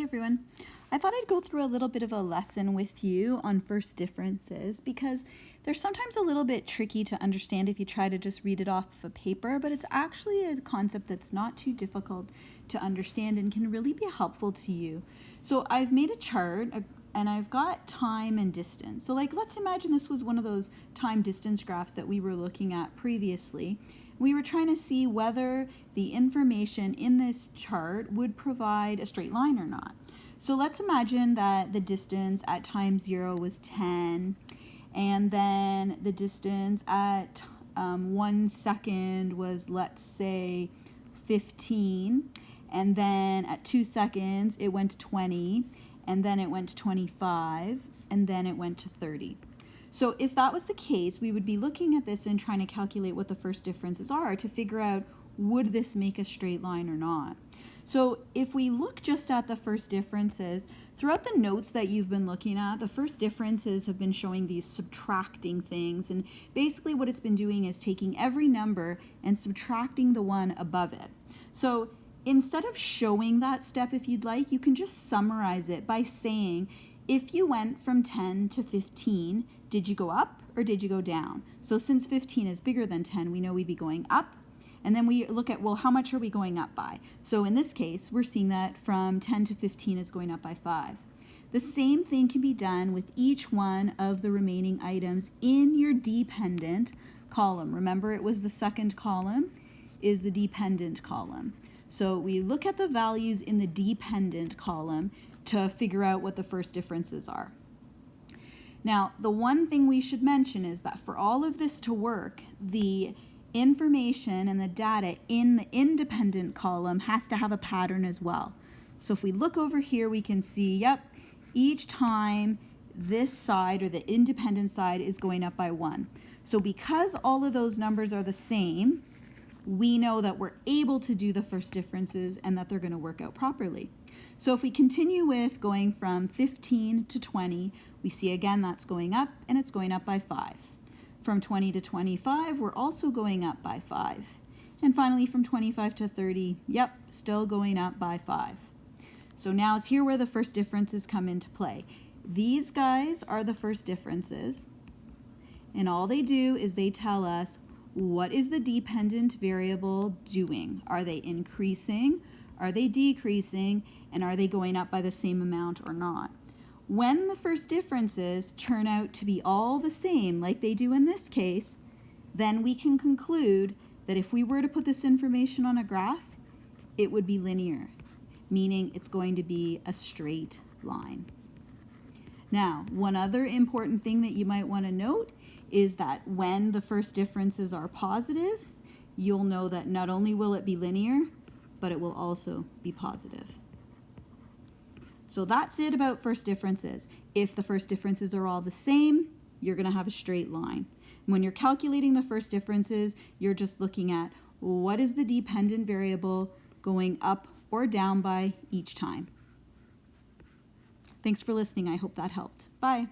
everyone. I thought I'd go through a little bit of a lesson with you on first differences because they're sometimes a little bit tricky to understand if you try to just read it off of a paper, but it's actually a concept that's not too difficult to understand and can really be helpful to you. So I've made a chart and I've got time and distance. So let's imagine this was one of those time distance graphs that we were looking at previously. We were trying to see whether the information in this chart would provide a straight line or not. So let's imagine that the distance at time 0 was 10, and then the distance at 1 second was, let's say, 15, and then at 2 seconds it went to 20, and then it went to 25, and then it went to 30. So if that was the case, we would be looking at this and trying to calculate what the first differences are to figure out, would this make a straight line or not? So if we look just at the first differences, throughout the notes that you've been looking at, the first differences have been showing these subtracting things. And basically what it's been doing is taking every number and subtracting the one above it. So instead of showing that step, if you'd like, you can just summarize it by saying, if you went from 10 to 15, did you go up or did you go down? So since 15 is bigger than 10, we know we'd be going up. And then we look at, well, how much are we going up by? So in this case, we're seeing that from 10 to 15 is going up by 5. The same thing can be done with each one of the remaining items in your dependent column. Remember, it was the second column is the dependent column. So we look at the values in the dependent column to figure out what the first differences are. Now, the one thing we should mention is that for all of this to work, the information and the data in the independent column has to have a pattern as well. So if we look over here, we can see, yep, each time this side or the independent side is going up by 1. So because all of those numbers are the same, we know that we're able to do the first differences and that they're going to work out properly. So if we continue with going from 15 to 20, we see again that's going up and it's going up by 5. From 20 to 25, we're also going up by 5. And finally from 25 to 30, yep, still going up by 5. So now it's here where the first differences come into play. These guys are the first differences, and all they do is they tell us what is the dependent variable doing. Are they increasing? Are they decreasing? And are they going up by the same amount or not? When the first differences turn out to be all the same, like they do in this case, then we can conclude that if we were to put this information on a graph, it would be linear, meaning it's going to be a straight line. Now, one other important thing that you might want to note is that when the first differences are positive, you'll know that not only will it be linear, but it will also be positive. So that's it about first differences. If the first differences are all the same, you're going to have a straight line. When you're calculating the first differences, you're just looking at what is the dependent variable going up or down by each time. Thanks for listening. I hope that helped. Bye.